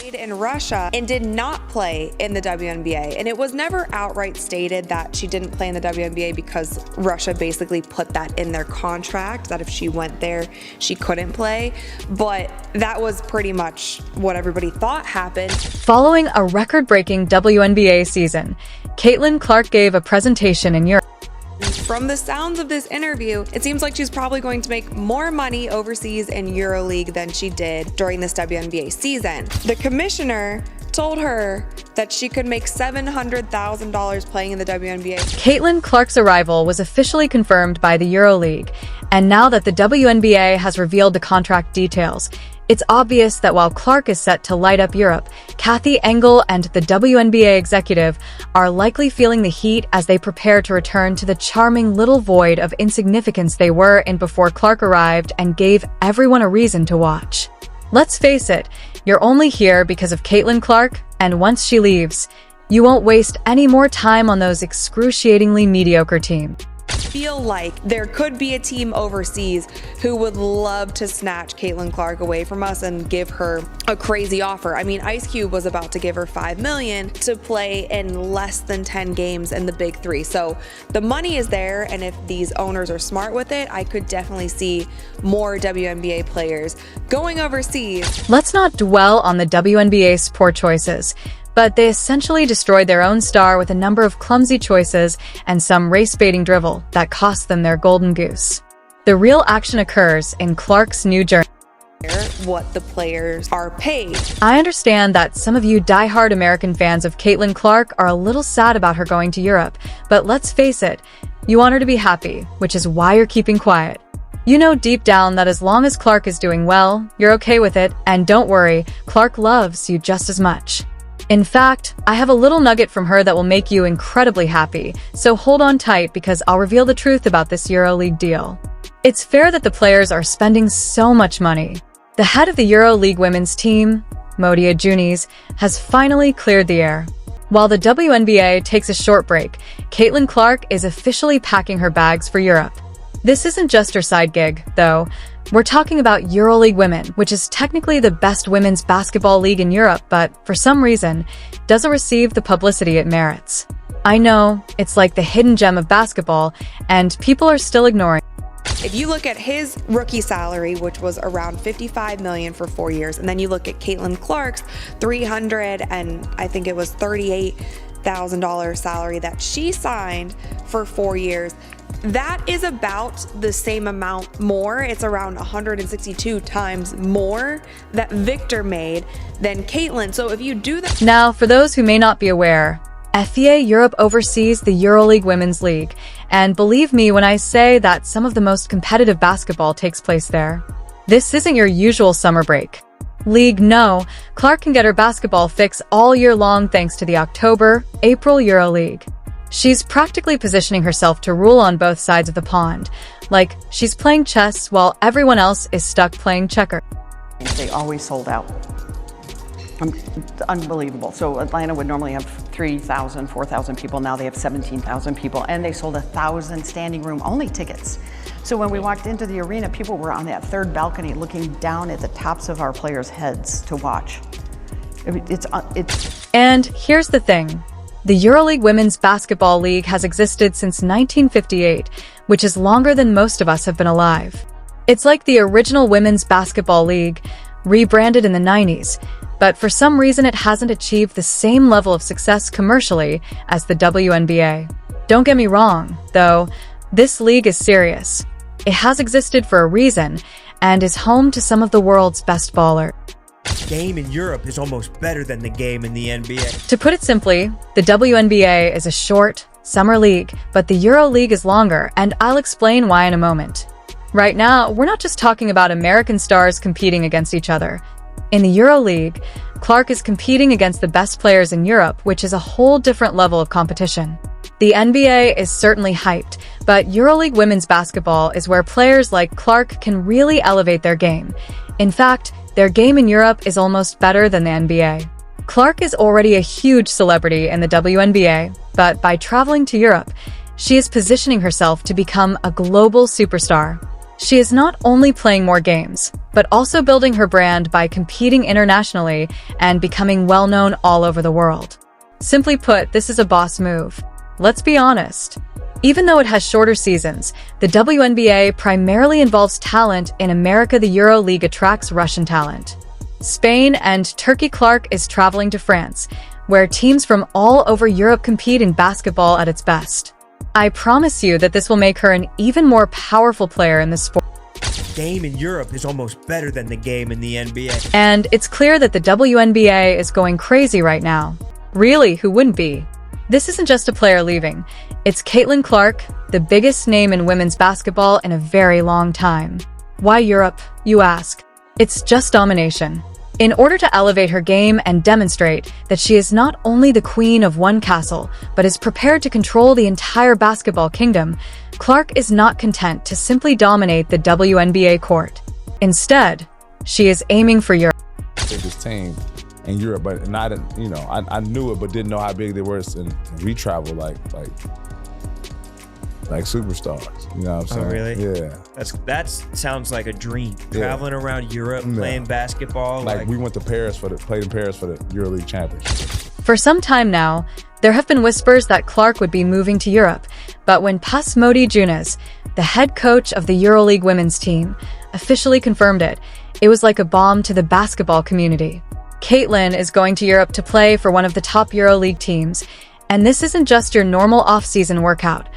played in Russia and did not play in the WNBA. And it was never outright stated that she didn't play in the WNBA because Russia basically put that in their contract, that if she went there, she couldn't play. But that was pretty much what everybody thought happened. Following a record-breaking WNBA season, Caitlin Clark gave a presentation in Europe. From the sounds of this interview, it seems like she's probably going to make more money overseas in EuroLeague than she did during this WNBA season. The commissioner told her that she could make $700,000 playing in the WNBA. Caitlin Clark's arrival was officially confirmed by the EuroLeague, and now that the WNBA has revealed the contract details, it's obvious that while Clark is set to light up Europe, Kathy Engel and the WNBA executive are likely feeling the heat as they prepare to return to the charming little void of insignificance they were in before Clark arrived and gave everyone a reason to watch. Let's face it, you're only here because of Caitlin Clark, and once she leaves, you won't waste any more time on those excruciatingly mediocre teams. Feel like there could be a team overseas who would love to snatch Caitlin Clark away from us and give her a crazy offer. I mean, Ice Cube was about to give her $5 million to play in less than 10 games in the Big Three. So the money is there, and if these owners are smart with it, I could definitely see more WNBA players going overseas. Let's not dwell on the WNBA's poor choices, but they essentially destroyed their own star with a number of clumsy choices and some race-baiting drivel that cost them their golden goose. The real action occurs in Clark's new journey. What the players are paid. I understand that some of you die-hard American fans of Caitlin Clark are a little sad about her going to Europe, but let's face it, you want her to be happy, which is why you're keeping quiet. You know deep down that as long as Clark is doing well, you're okay with it, and don't worry, Clark loves you just as much. In fact, I have a little nugget from her that will make you incredibly happy, so hold on tight because I'll reveal the truth about this EuroLeague deal. It's fair that the players are spending so much money. The head of the EuroLeague women's team, Modia Junis, has finally cleared the air. While the WNBA takes a short break, Caitlin Clark is officially packing her bags for Europe. This isn't just her side gig, though. We're talking about EuroLeague Women, which is technically the best women's basketball league in Europe, but for some reason, doesn't receive the publicity it merits. I know, it's like the hidden gem of basketball, and people are still ignoring. If you look at his rookie salary, which was around $55 million for 4 years, and then you look at Caitlin Clark's $300 and I think it was $38,000 salary that she signed for 4 years, that is about the same amount more. It's around 162 times more that Victor made than Caitlin. So if you do that. Now, for those who may not be aware, FIA Europe oversees the EuroLeague Women's League, and believe me when I say that some of the most competitive basketball takes place there. This isn't your usual summer break. League, no, Clark can get her basketball fix all year long thanks to the October-April EuroLeague. She's practically positioning herself to rule on both sides of the pond, like she's playing chess while everyone else is stuck playing checkers. They always sold out. Unbelievable. So Atlanta would normally have 3,000, 4,000 people. Now they have 17,000 people, and they sold 1,000 standing room only tickets. So when we walked into the arena, people were on that third balcony looking down at the tops of our players' heads to watch. And here's the thing. The EuroLeague Women's Basketball League has existed since 1958, which is longer than most of us have been alive. It's like the original Women's Basketball League, rebranded in the 90s, but for some reason it hasn't achieved the same level of success commercially as the WNBA. Don't get me wrong, though, this league is serious. It has existed for a reason, and is home to some of the world's best ballers. The game in Europe is almost better than the game in the NBA. To put it simply, the WNBA is a short, summer league, but the EuroLeague is longer, and I'll explain why in a moment. Right now, we're not just talking about American stars competing against each other. In the EuroLeague, Clark is competing against the best players in Europe, which is a whole different level of competition. The NBA is certainly hyped, but EuroLeague women's basketball is where players like Clark can really elevate their game. In fact, their game in Europe is almost better than the NBA. Clark is already a huge celebrity in the WNBA, but by traveling to Europe, she is positioning herself to become a global superstar. She is not only playing more games, but also building her brand by competing internationally and becoming well-known all over the world. Simply put, this is a boss move. Let's be honest. Even though it has shorter seasons, the WNBA primarily involves talent. In America, the EuroLeague attracts Russian talent. Spain and Turkey. Clark is traveling to France, where teams from all over Europe compete in basketball at its best. I promise you that this will make her an even more powerful player in the sport. The game in Europe is almost better than the game in the NBA. And it's clear that the WNBA is going crazy right now. Really, who wouldn't be? This isn't just a player leaving. It's Caitlin Clark, the biggest name in women's basketball in a very long time. Why Europe, you ask? It's just domination. In order to elevate her game and demonstrate that she is not only the queen of one castle, but is prepared to control the entire basketball kingdom, Clark is not content to simply dominate the WNBA court. Instead, she is aiming for Europe. This team in Europe, but not, I knew it, but didn't know how big they were. And we travel like superstars. You know what I'm saying? Oh, really? Yeah. That sounds like a dream. Traveling around Europe, playing basketball. Like we went to Paris played in Paris for the EuroLeague championship. For some time now, there have been whispers that Clark would be moving to Europe, but when Pasmodi Junas, the head coach of the EuroLeague women's team, officially confirmed it, it was like a bomb to the basketball community. Caitlin is going to Europe to play for one of the top EuroLeague teams, and this isn't just your normal off-season workout.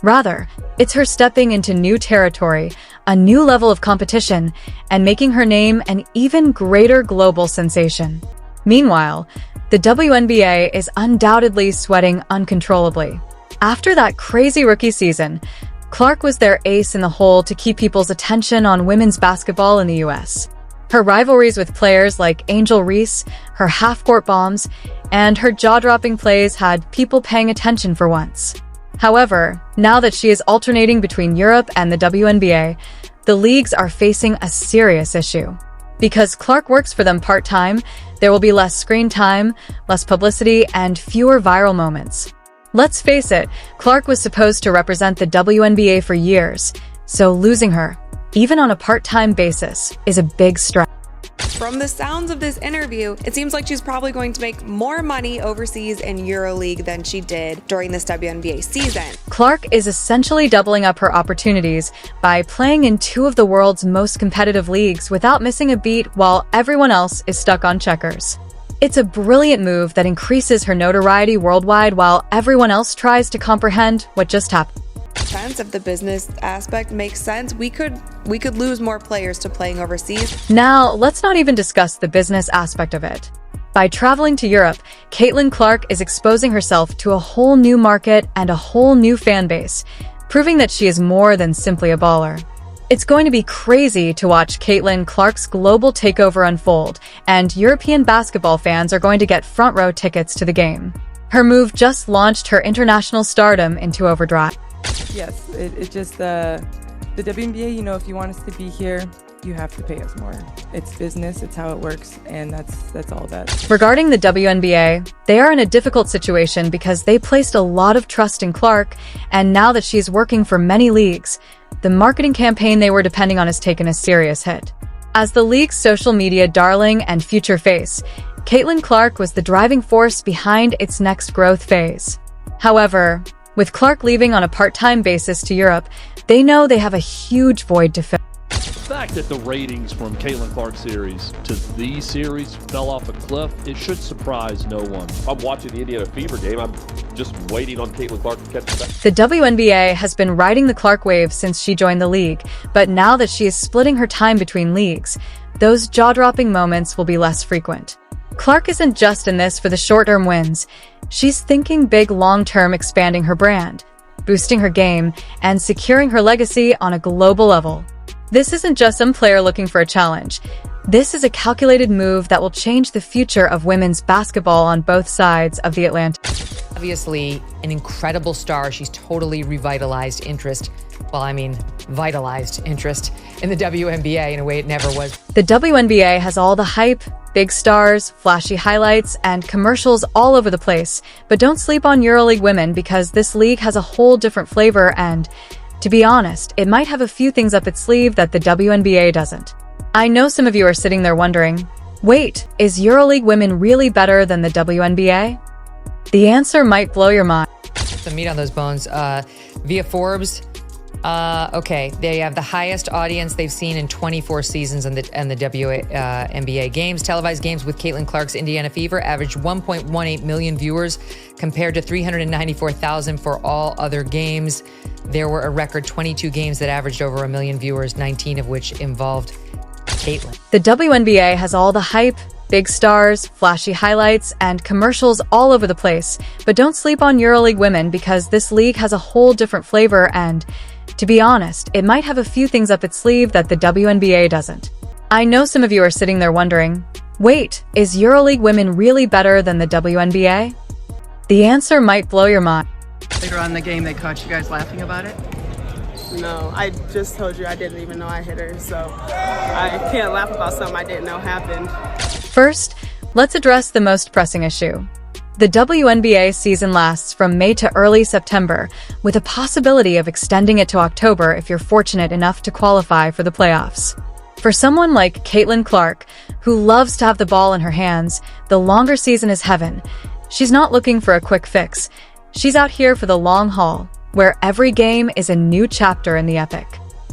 Rather, it's her stepping into new territory, a new level of competition, and making her name an even greater global sensation. Meanwhile, the WNBA is undoubtedly sweating uncontrollably. After that crazy rookie season, Clark was their ace in the hole to keep people's attention on women's basketball in the US. Her rivalries with players like Angel Reese, her half-court bombs, and her jaw-dropping plays had people paying attention for once. However, now that she is alternating between Europe and the WNBA, the leagues are facing a serious issue. Because Clark works for them part-time, there will be less screen time, less publicity, and fewer viral moments. Let's face it, Clark was supposed to represent the WNBA for years, so losing her, even on a part-time basis, is a big stress. From the sounds of this interview, it seems like she's probably going to make more money overseas in EuroLeague than she did during this WNBA season. Clark is essentially doubling up her opportunities by playing in two of the world's most competitive leagues without missing a beat while everyone else is stuck on checkers. It's a brilliant move that increases her notoriety worldwide while everyone else tries to comprehend what just happened. If the business aspect makes sense, we could lose more players to playing overseas. Now, let's not even discuss the business aspect of it. By traveling to Europe, Caitlin Clark is exposing herself to a whole new market and a whole new fan base, proving that she is more than simply a baller. It's going to be crazy to watch Caitlin Clark's global takeover unfold, and European basketball fans are going to get front row tickets to the game. Her move just launched her international stardom into overdrive. Yes, it just, the WNBA, if you want us to be here, you have to pay us more. It's business, it's how it works, and that's all that. Regarding the WNBA, they are in a difficult situation because they placed a lot of trust in Clark, and now that she's working for many leagues, the marketing campaign they were depending on has taken a serious hit. As the league's social media darling and future face, Caitlin Clark was the driving force behind its next growth phase. However, with Clark leaving on a part-time basis to Europe, they know they have a huge void to fill. The fact that the ratings from Caitlin Clark's series to these series fell off a cliff, it should surprise no one. I'm watching the Indiana Fever game. I'm just waiting on Caitlin Clark to catch the back. The WNBA has been riding the Clark wave since she joined the league, but now that she is splitting her time between leagues, those jaw-dropping moments will be less frequent. Clark isn't just in this for the short-term wins. She's thinking big long-term, expanding her brand, boosting her game, and securing her legacy on a global level. This isn't just some player looking for a challenge. This is a calculated move that will change the future of women's basketball on both sides of the Atlantic. Obviously, an incredible star. She's totally revitalized interest. Vitalized interest in the WNBA in a way it never was. The WNBA has all the hype, big stars, flashy highlights, and commercials all over the place. But don't sleep on EuroLeague women because this league has a whole different flavor and To be honest, it might have a few things up its sleeve that the WNBA doesn't. I know some of you are sitting there wondering, wait, is EuroLeague women really better than the WNBA? The answer might blow your mind. Some meat on those bones. Via Forbes, okay, they have the highest audience they've seen in 24 seasons in the WNBA games. Televised games with Caitlin Clark's Indiana Fever averaged 1.18 million viewers compared to 394,000 for all other games. There were a record 22 games that averaged over 1 million viewers, 19 of which involved Caitlin. The WNBA has all the hype, big stars, flashy highlights, and commercials all over the place. But don't sleep on EuroLeague women because this league has a whole different flavor and, to be honest, it might have a few things up its sleeve that the WNBA doesn't. I know some of you are sitting there wondering, wait, is EuroLeague women really better than the WNBA? The answer might blow your mind. Later on in the game, they caught you guys laughing about it? No, I just told you I didn't even know I hit her, so I can't laugh about something I didn't know happened. First, let's address the most pressing issue. The WNBA season lasts from May to early September, with a possibility of extending it to October if you're fortunate enough to qualify for the playoffs. For someone like Caitlin Clark, who loves to have the ball in her hands, the longer season is heaven. She's not looking for a quick fix. She's out here for the long haul, where every game is a new chapter in the epic.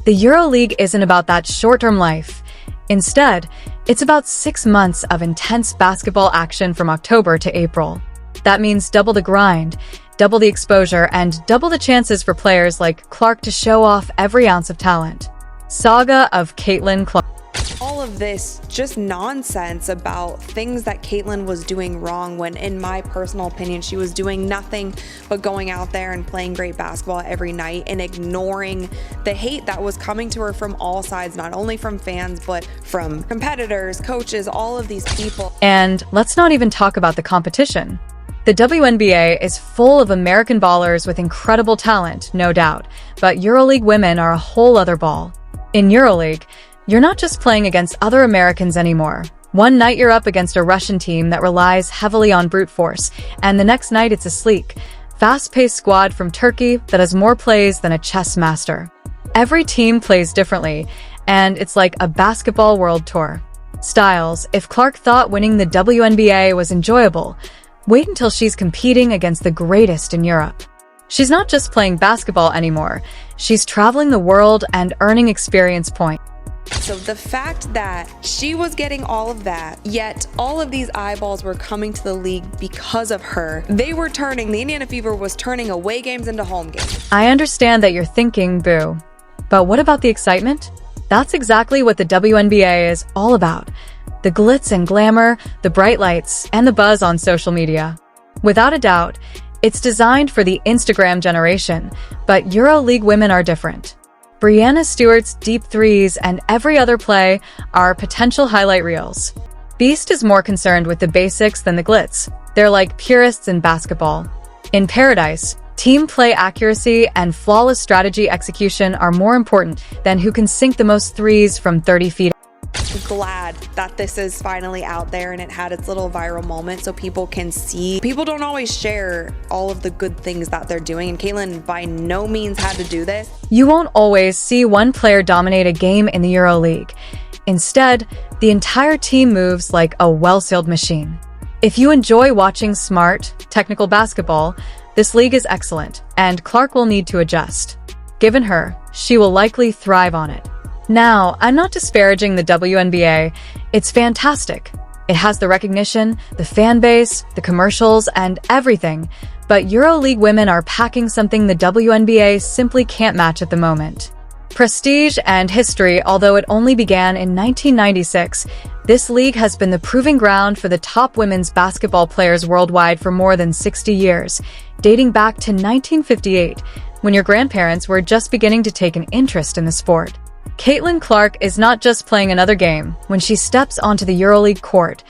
The EuroLeague isn't about that short-term life. Instead, it's about 6 months of intense basketball action from October to April. That means double the grind, double the exposure, and double the chances for players like Clark to show off every ounce of talent. Saga of Caitlin Clark. All of this just nonsense about things that Caitlin was doing wrong when, in my personal opinion, she was doing nothing but going out there and playing great basketball every night and ignoring the hate that was coming to her from all sides, not only from fans, but from competitors, coaches, all of these people. And let's not even talk about the competition. The WNBA is full of American ballers with incredible talent, no doubt, but EuroLeague women are a whole other ball. In EuroLeague, you're not just playing against other Americans anymore. One night you're up against a Russian team that relies heavily on brute force, and the next night it's a sleek, fast-paced squad from Turkey that has more plays than a chess master. Every team plays differently, and it's like a basketball world tour. Styles, if Clark thought winning the WNBA was enjoyable, wait until she's competing against the greatest in Europe. She's not just playing basketball anymore. She's traveling the world and earning experience points. So the fact that she was getting all of that, yet all of these eyeballs were coming to the league because of her. The Indiana Fever was turning away games into home games. I understand that you're thinking, boo. But what about the excitement? That's exactly what the WNBA is all about. The glitz and glamour, the bright lights, and the buzz on social media. Without a doubt, it's designed for the Instagram generation, but EuroLeague women are different. Breanna Stewart's deep threes and every other play are potential highlight reels. Beast is more concerned with the basics than the glitz. They're like purists in basketball. In Paradise, team play accuracy and flawless strategy execution are more important than who can sink the most threes from 30 feet. Glad that this is finally out there and it had its little viral moment so people can see. People don't always share all of the good things that they're doing, and Caitlin by no means had to do this. You won't always see one player dominate a game in the EuroLeague. Instead, the entire team moves like a well-sealed machine. If you enjoy watching smart, technical basketball, this league is excellent, and Clark will need to adjust. Given her, she will likely thrive on it. Now, I'm not disparaging the WNBA. It's fantastic. It has the recognition, the fan base, the commercials, and everything. But EuroLeague women are packing something the WNBA simply can't match at the moment. Prestige and history, although it only began in 1996, this league has been the proving ground for the top women's basketball players worldwide for more than 60 years, dating back to 1958, when your grandparents were just beginning to take an interest in the sport. Caitlin Clark is not just playing another game. When she steps onto the EuroLeague court,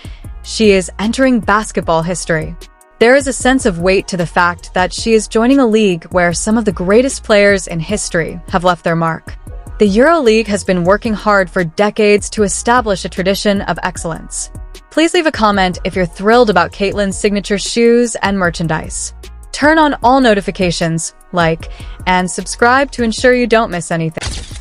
she is entering basketball history. There is a sense of weight to the fact that she is joining a league where some of the greatest players in history have left their mark. The EuroLeague has been working hard for decades to establish a tradition of excellence. Please leave a comment if you're thrilled about Caitlin's signature shoes and merchandise. Turn on all notifications, like, and subscribe to ensure you don't miss anything.